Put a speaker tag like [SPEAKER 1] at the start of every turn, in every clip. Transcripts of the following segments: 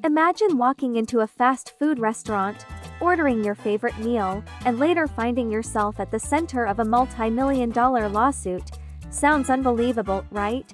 [SPEAKER 1] Imagine walking into a fast food restaurant, ordering your favorite meal, and later finding yourself at the center of a multi-million-dollar lawsuit. Sounds unbelievable, right?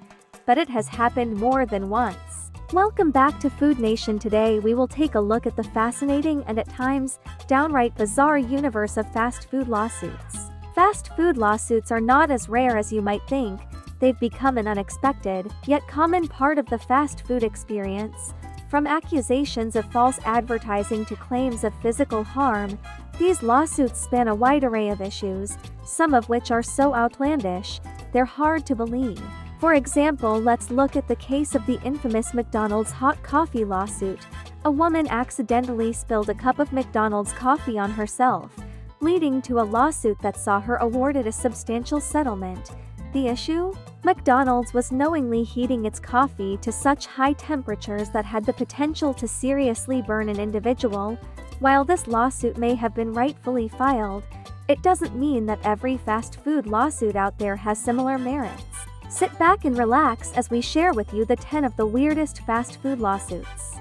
[SPEAKER 1] But it has happened more than once. Welcome back to Food Nation. Today we will take a look at the fascinating and at times, downright bizarre universe of fast food lawsuits. Fast food lawsuits are not as rare as you might think. They've become an unexpected, yet common part of the fast food experience. From accusations of false advertising to claims of physical harm, these lawsuits span a wide array of issues, some of which are so outlandish, they're hard to believe. For example, let's look at the case of the infamous McDonald's hot coffee lawsuit. A woman accidentally spilled a cup of McDonald's coffee on herself, leading to a lawsuit that saw her awarded a substantial settlement. The issue? McDonald's was knowingly heating its coffee to such high temperatures that had the potential to seriously burn an individual. While this lawsuit may have been rightfully filed, it doesn't mean that every fast food lawsuit out there has similar merits. Sit back and relax as we share with you the 10 of the weirdest fast food lawsuits.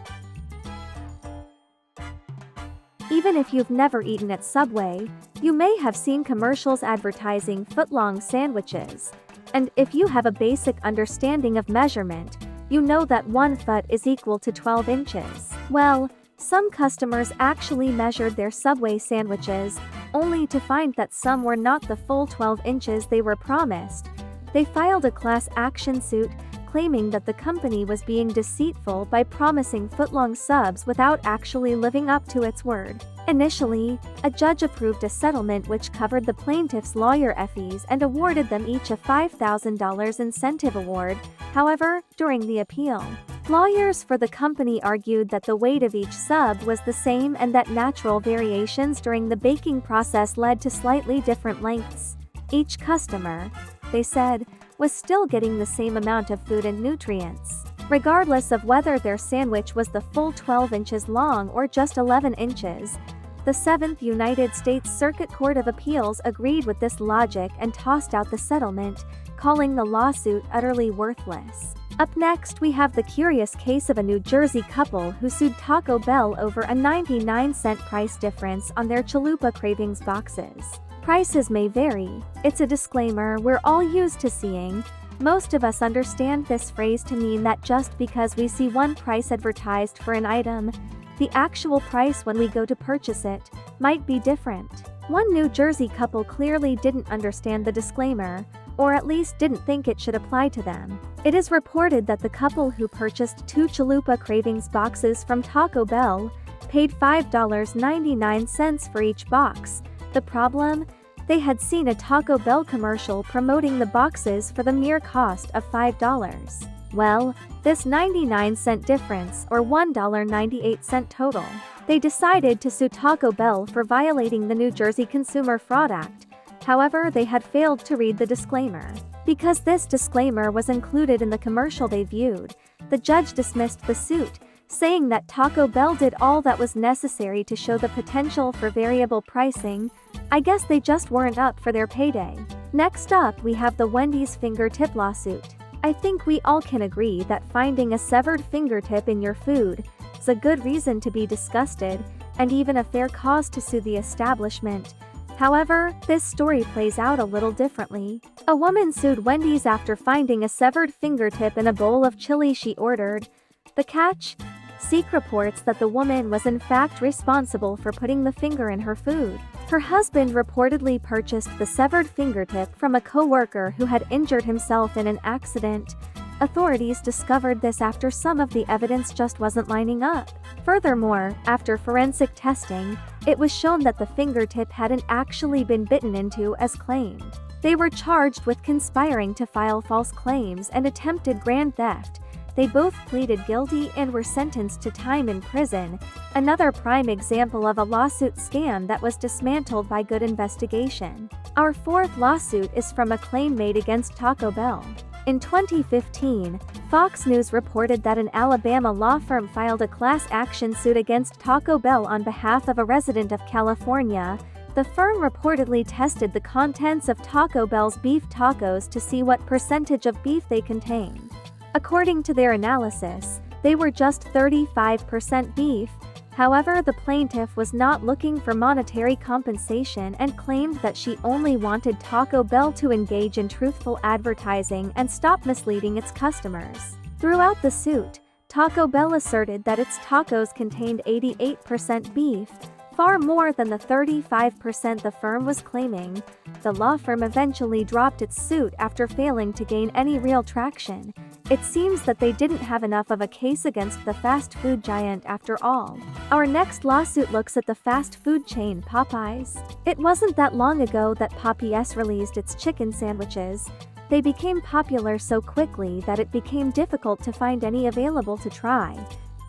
[SPEAKER 1] Even if you've never eaten at Subway, you may have seen commercials advertising foot-long sandwiches. And if you have a basic understanding of measurement, you know that 1 foot is equal to 12 inches. Well, some customers actually measured their Subway sandwiches, only to find that some were not the full 12 inches they were promised. They filed a class action suit, claiming that the company was being deceitful by promising foot-long subs without actually living up to its word. Initially, a judge approved a settlement which covered the plaintiff's lawyer fees and awarded them each a $5,000 incentive award. However, during the appeal, lawyers for the company argued that the weight of each sub was the same and that natural variations during the baking process led to slightly different lengths. Each customer, they said, was still getting the same amount of food and nutrients, regardless of whether their sandwich was the full 12 inches long or just 11 inches. The 7th United States Circuit Court of Appeals agreed with this logic and tossed out the settlement, calling the lawsuit utterly worthless. Up next, we have the curious case of a New Jersey couple who sued Taco Bell over a 99-cent price difference on their Chalupa Cravings boxes. Prices may vary. It's a disclaimer we're all used to seeing. Most of us understand this phrase to mean that just because we see one price advertised for an item, the actual price when we go to purchase it might be different. One New Jersey couple clearly didn't understand the disclaimer, or at least didn't think it should apply to them. It is reported that the couple who purchased 2 Chalupa Cravings boxes from Taco Bell paid $5.99 for each box. The problem? They had seen a Taco Bell commercial promoting the boxes for the mere cost of $5. Well, this 99-cent difference, or $1.98 total. They decided to sue Taco Bell for violating the New Jersey Consumer Fraud Act. However, they had failed to read the disclaimer. Because this disclaimer was included in the commercial they viewed, the judge dismissed the suit, saying that Taco Bell did all that was necessary to show the potential for variable pricing. I guess they just weren't up for their payday. Next up, we have the Wendys fingertip lawsuit. I think we all can agree that finding a severed fingertip in your food is a good reason to be disgusted, and even a fair cause to sue the establishment. However, this story plays out a little differently. A woman sued Wendys after finding a severed fingertip in a bowl of chili she ordered. The catch? Seek reports that the woman was in fact responsible for putting the finger in her food. Her husband reportedly purchased the severed fingertip from a co-worker who had injured himself in an accident. Authorities discovered this after some of the evidence just wasn't lining up. Furthermore, after forensic testing, it was shown that the fingertip hadn't actually been bitten into as claimed. They were charged with conspiring to file false claims and attempted grand theft. They both pleaded guilty and were sentenced to time in prison, another prime example of a lawsuit scam that was dismantled by good investigation. Our 4th lawsuit is from a claim made against Taco Bell. In 2015, Fox News reported that an Alabama law firm filed a class action suit against Taco Bell on behalf of a resident of California. The firm reportedly tested the contents of Taco Bell's beef tacos to see what percentage of beef they contained. According to their analysis, They were just 35% beef. However, the plaintiff was not looking for monetary compensation and claimed that she only wanted Taco Bell to engage in truthful advertising and stop misleading its customers. Throughout the suit, Taco Bell asserted that its tacos contained 88% beef, far more than the 35% the firm was claiming. The law firm eventually dropped its suit after failing to gain any real traction. It seems that they didn't have enough of a case against the fast food giant after all. Our next lawsuit looks at the fast food chain Popeyes. It wasn't that long ago that Popeyes released its chicken sandwiches. They became popular so quickly that it became difficult to find any available to try.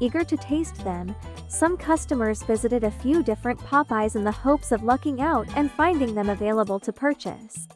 [SPEAKER 1] Eager to taste them, some customers visited a few different Popeyes in the hopes of lucking out and finding them available to purchase.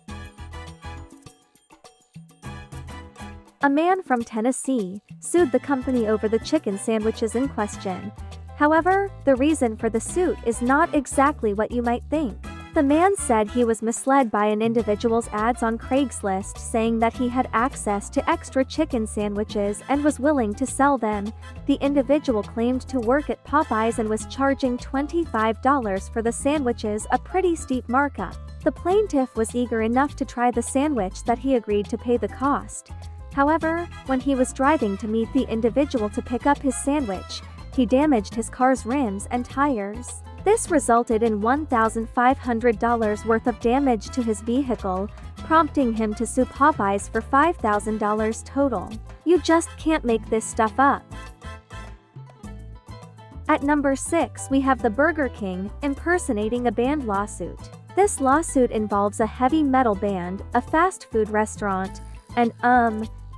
[SPEAKER 1] A man from Tennessee sued the company over the chicken sandwiches in question. However, the reason for the suit is not exactly what you might think. The man said he was misled by an individual's ads on Craigslist saying that he had access to extra chicken sandwiches and was willing to sell them. The individual claimed to work at Popeyes and was charging $25 for the sandwiches, a pretty steep markup. The plaintiff was eager enough to try the sandwich that he agreed to pay the cost. However, when he was driving to meet the individual to pick up his sandwich, he damaged his car's rims and tires. This resulted in $1,500 worth of damage to his vehicle, prompting him to sue Popeyes for $5,000 total. You just can't make this stuff up. At number 6, we have the Burger King impersonating a band lawsuit. This lawsuit involves a heavy metal band, a fast food restaurant, and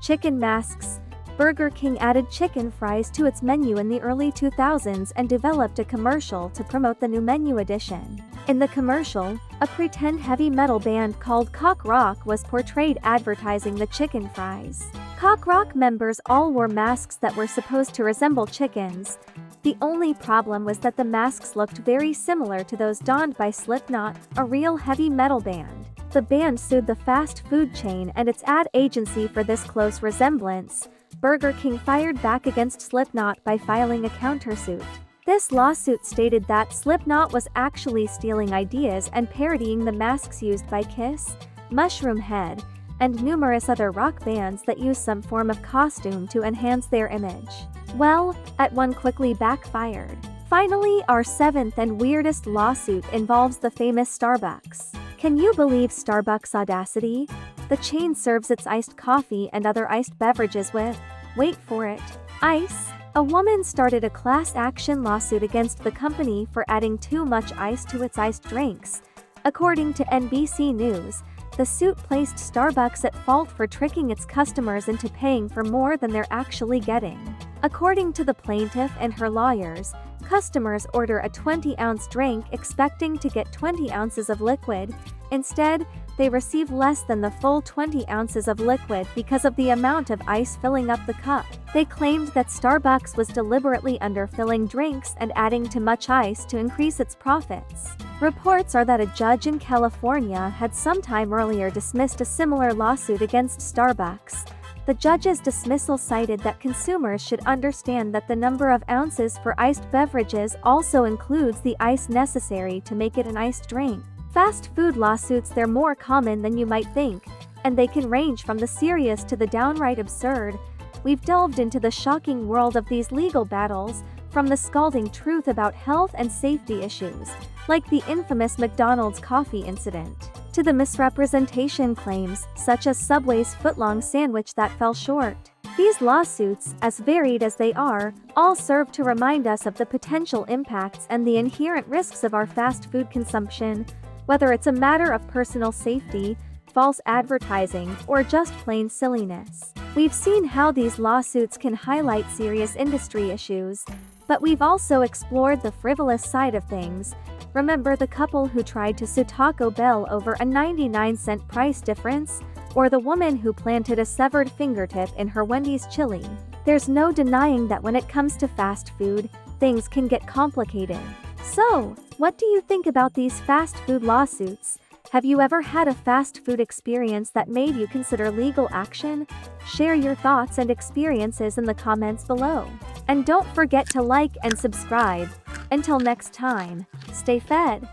[SPEAKER 1] chicken masks. Burger King added chicken fries to its menu in the early 2000s and developed a commercial to promote the new menu addition. In the commercial, a pretend heavy metal band called Cock Rock was portrayed advertising the chicken fries. Cock Rock members all wore masks that were supposed to resemble chickens. The only problem was that the masks looked very similar to those donned by Slipknot, a real heavy metal band. The band sued the fast food chain and its ad agency for this close resemblance. Burger King fired back against Slipknot by filing a countersuit. This lawsuit stated that Slipknot was actually stealing ideas and parodying the masks used by Kiss, Mushroom Head, and numerous other rock bands that use some form of costume to enhance their image. Well, that one quickly backfired. Finally, our 7th and weirdest lawsuit involves the famous Starbucks. Can you believe Starbucks' audacity? The chain serves its iced coffee and other iced beverages with, wait for it, ice. A woman started a class action lawsuit against the company for adding too much ice to its iced drinks. According to NBC News, the suit placed Starbucks at fault for tricking its customers into paying for more than they're actually getting. According to the plaintiff and her lawyers, customers order a 20-ounce drink expecting to get 20 ounces of liquid. Instead, they receive less than the full 20 ounces of liquid because of the amount of ice filling up the cup. They claimed that Starbucks was deliberately underfilling drinks and adding too much ice to increase its profits. Reports are that a judge in California had some time earlier dismissed a similar lawsuit against Starbucks. The judge's dismissal cited that consumers should understand that the number of ounces for iced beverages also includes the ice necessary to make it an iced drink. Fast food lawsuits, they're more common than you might think, and they can range from the serious to the downright absurd. We've delved into the shocking world of these legal battles, from the scalding truth about health and safety issues, like the infamous McDonald's coffee incident, to the misrepresentation claims, such as Subway's footlong sandwich that fell short. These lawsuits, as varied as they are, all serve to remind us of the potential impacts and the inherent risks of our fast food consumption. Whether it's a matter of personal safety, false advertising, or just plain silliness. We've seen how these lawsuits can highlight serious industry issues, but we've also explored the frivolous side of things. Remember the couple who tried to sue Taco Bell over a 99-cent price difference? Or the woman who planted a severed fingertip in her Wendys chili? There's no denying that when it comes to fast food, things can get complicated. So, what do you think about these fast food lawsuits? Have you ever had a fast food experience that made you consider legal action? Share your thoughts and experiences in the comments below. And don't forget to like and subscribe. Until next time, stay fed.